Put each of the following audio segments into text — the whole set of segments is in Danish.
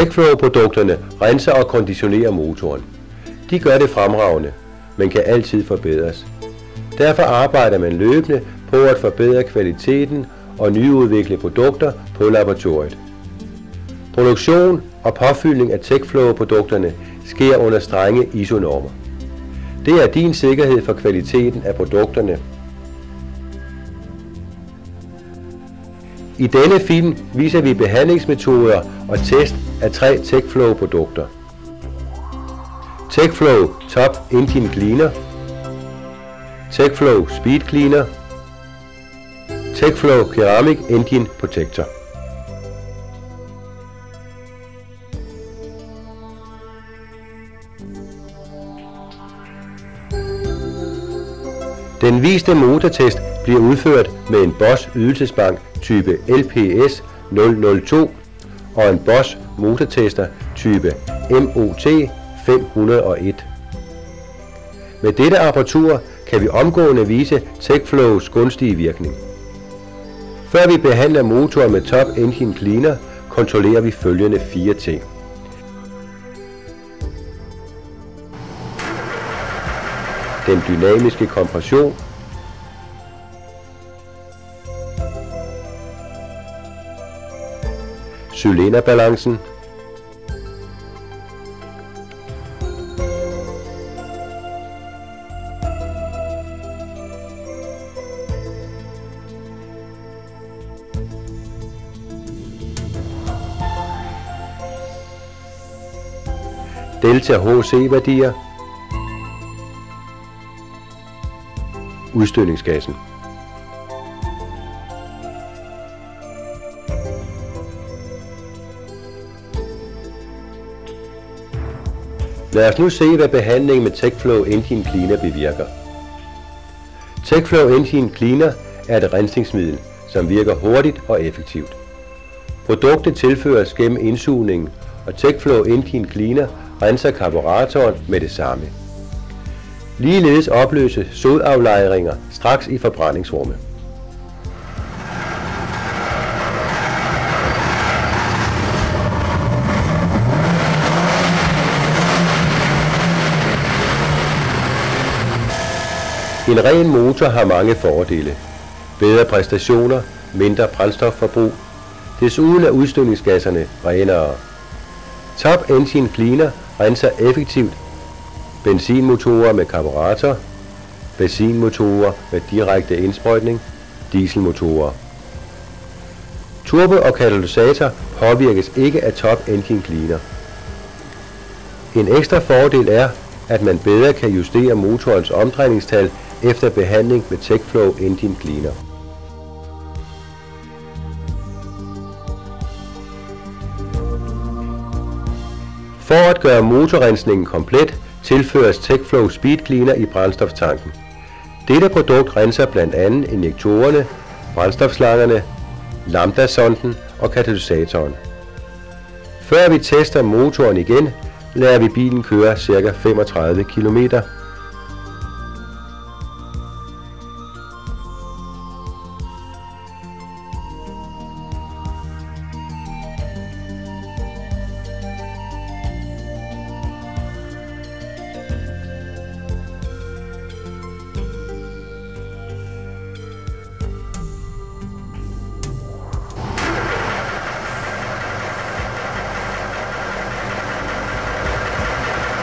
TechFlow-produkterne renser og konditionerer motoren. De gør det fremragende, men kan altid forbedres. Derfor arbejder man løbende på at forbedre kvaliteten og nyudvikle produkter på laboratoriet. Produktion og påfyldning af TechFlow-produkterne sker under strenge ISO-normer. Det er din sikkerhed for kvaliteten af produkterne. I denne film viser vi behandlingsmetoder og test af 3 TechFlow-produkter. TechFlow Top Engine Cleaner, TechFlow Speed Cleaner, TechFlow Ceramic Engine Protector. Den viste motortest bliver udført med en Bosch ydelsesbank type LPS 002 og en Bosch motortester type MOT 501. Med dette apparatur kan vi omgående vise TechFlows gunstige virkning. Før vi behandler motoren med Top Engine Cleaner, kontrollerer vi følgende 4 ting. Den dynamiske kompression, cylinderbalancen, delta HC-værdier, udstødningsgassen. Lad os nu se, hvad behandlingen med TechFlow Engine Cleaner bevirker. TechFlow Engine Cleaner er et rensningsmiddel, som virker hurtigt og effektivt. Produktet tilføres gennem indsugningen, og TechFlow Engine Cleaner renser karburatoren med det samme. Ligeledes opløses sodaflejringer straks i forbrændingsrummet. En ren motor har mange fordele. Bedre præstationer, mindre brændstofforbrug. Desuden er udstødningsgasserne renere. Top Engine Cleaner renser effektivt benzinmotorer med karburator, benzinmotorer med direkte indsprøjtning, dieselmotorer. Turbo og katalysator påvirkes ikke af Top Engine Cleaner. En ekstra fordel er, at man bedre kan justere motorens omdrejningstal efter behandling med TechFlow Engine Cleaner. For at gøre motorrensningen komplet, tilføres TechFlow Speed Cleaner i brændstoftanken. Dette produkt renser blandt andet injektorerne, brændstofslangerne, lambda-sonden og katalysatoren. Før vi tester motoren igen, lader vi bilen køre ca. 35 km.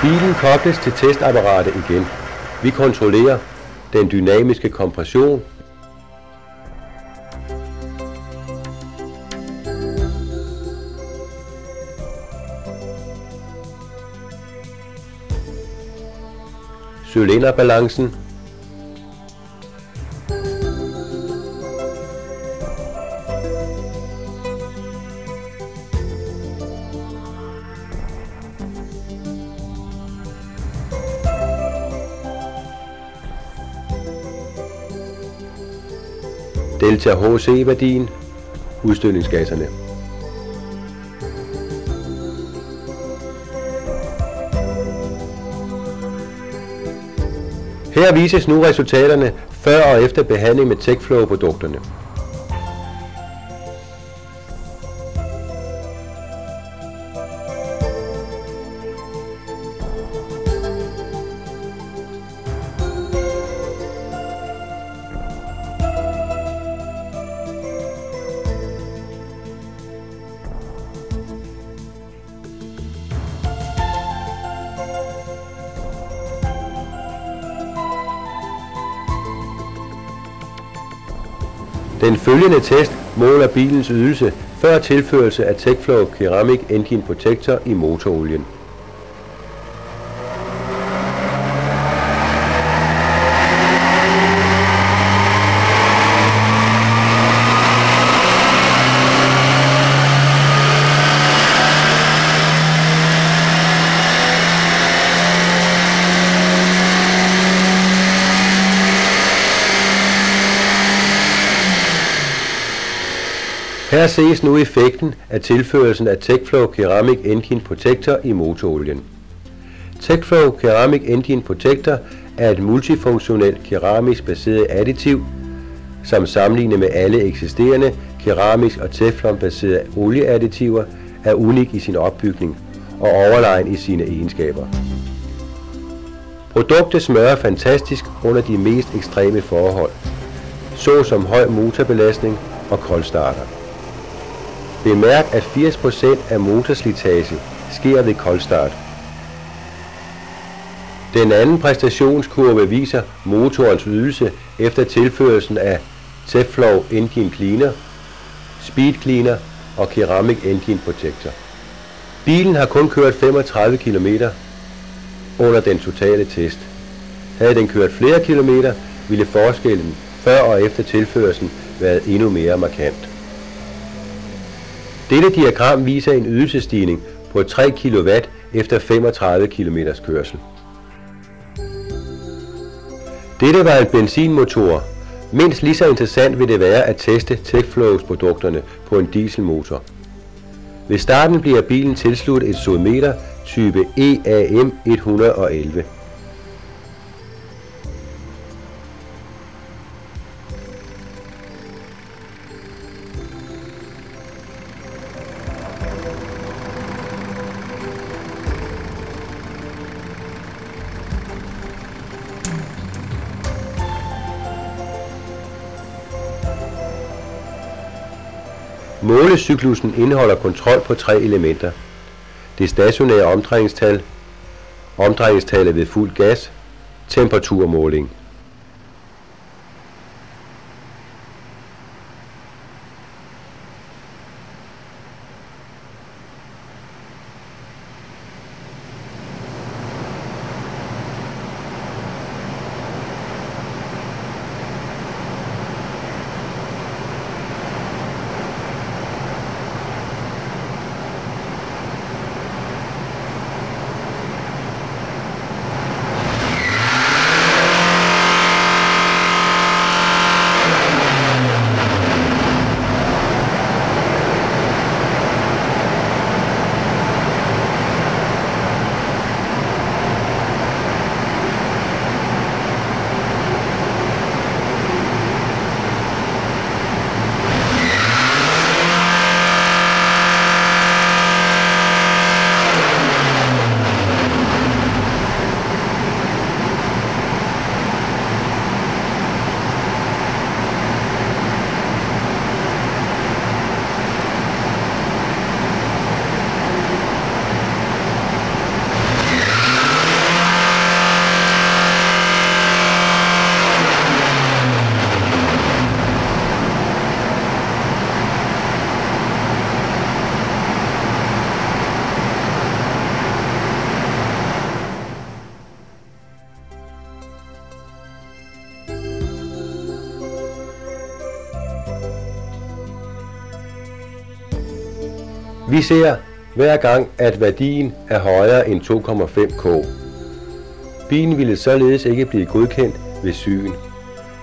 Bilen kobles til testapparatet igen. Vi kontrollerer den dynamiske kompression, cylinderbalancen, delta HC-værdien, udstødningsgasserne. Her vises nu resultaterne før og efter behandling med TechFlow-produkterne. Den følgende test måler bilens ydelse før tilførelse af TechFlow Ceramic Engine Protector i motorolien. Her ses nu effekten af tilførelsen af TechFlow Ceramic Engine Protector i motorolien. TechFlow Ceramic Engine Protector er et multifunktionelt keramisk baseret additiv, som sammenlignet med alle eksisterende keramisk og teflon baserede olieadditiver er unik i sin opbygning og overlegen i sine egenskaber. Produktet smører fantastisk under de mest ekstreme forhold, såsom høj motorbelastning og koldstarter. Bemærk, at 80% af motorslitage sker ved koldstart. Den anden præstationskurve viser motorens ydelse efter tilførelsen af TechFlow Engine Cleaner, Speed Cleaner og Ceramic Engine Protector. Bilen har kun kørt 35 km under den totale test. Havde den kørt flere kilometer, ville forskellen før og efter tilførelsen været endnu mere markant. Dette diagram viser en ydelsesstigning på 3 kW efter 35 km kørsel. Dette var en benzinmotor. Mindst lige så interessant vil det være at teste TechFlows produkterne på en dieselmotor. Ved starten bliver bilen tilsluttet et sodometer type EAM 111. Målecyklusen indeholder kontrol på 3 elementer. Det stationære omdrejningstal, omdrejningstallet ved fuld gas, temperaturmåling. Vi ser hver gang, at værdien er højere end 2,5K. Bilen ville således ikke blive godkendt ved syn.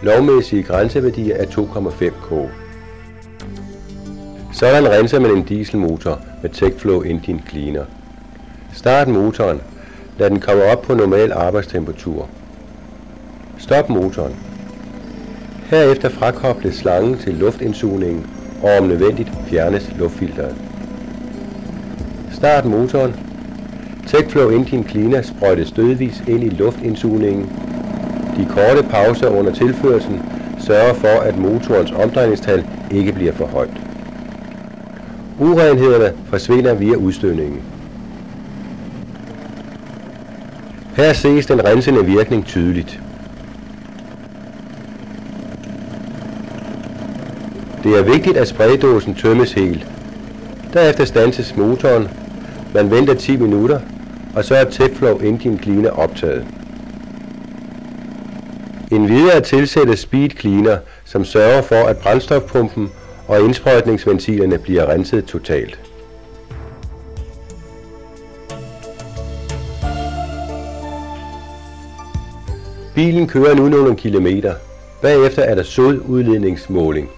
Lovmæssige grænseværdier er 2,5K. Sådan renser man en dieselmotor med TechFlow Engine Cleaner. Start motoren. Lad den komme op på normal arbejdstemperatur. Stop motoren. Herefter frakobles slangen til luftindsugningen og om nødvendigt fjernes luftfilteret. Start motoren. TechFlow Engine Cleaner sprøjtes stødvis ind i luftindsugningen. De korte pauser under tilførslen sørger for, at motorens omdrejningstal ikke bliver for højt. Urenhederne forsvinder via udstødningen. Her ses den rensende virkning tydeligt. Det er vigtigt, at spraydåsen tømmes helt. Derefter standses motoren. Man venter 10 minutter, og så er TechFlow Engine Cleaner optaget. Endvidere tilsættes Speed Cleaner, som sørger for, at brændstofpumpen og indsprøjtningsventilerne bliver renset totalt. Bilen kører nu nogle kilometer. Bagefter er der sodudledningsmåling.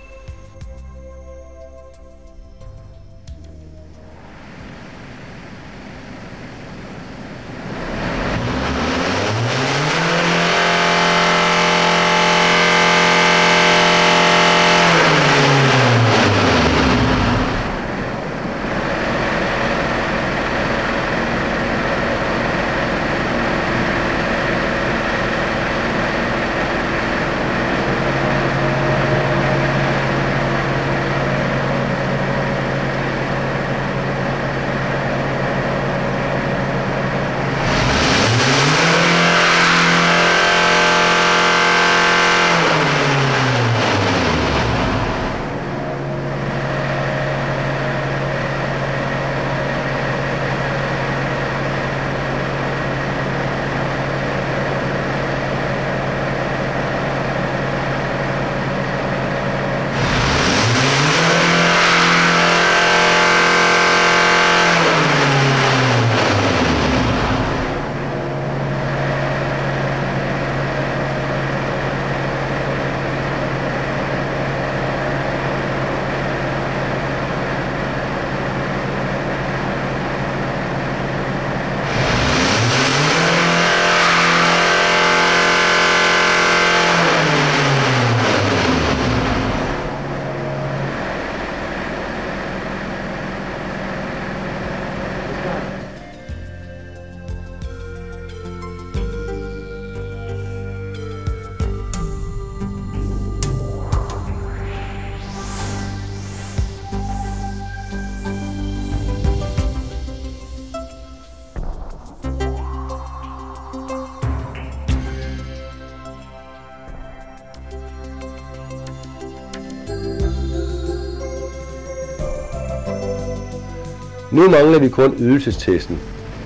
Nu mangler vi kun ydelsestesten.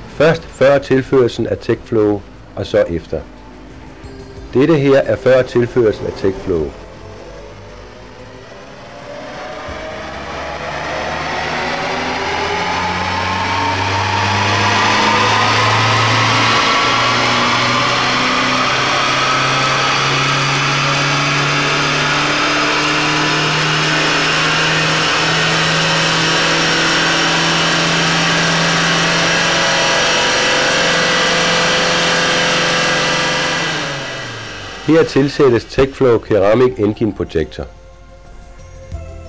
Først før tilførelsen af TechFlow, og så efter. Dette her er før tilførelsen af TechFlow. Her tilsættes TechFlow Ceramic Engine Protector.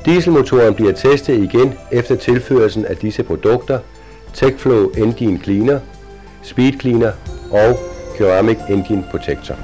Dieselmotoren bliver testet igen efter tilførelsen af disse produkter: TechFlow Engine Cleaner, Speed Cleaner og Ceramic Engine Protector.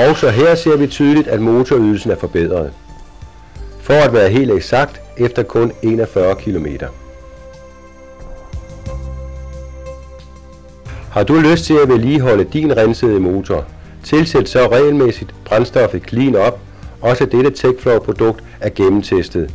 Også her ser vi tydeligt, at motorydelsen er forbedret. For at være helt eksakt, efter kun 41 km. Har du lyst til at vedligeholde din rensede motor, tilsæt så regelmæssigt brændstoffet Clean Up. Også dette TechFlow produkt er gennemtestet.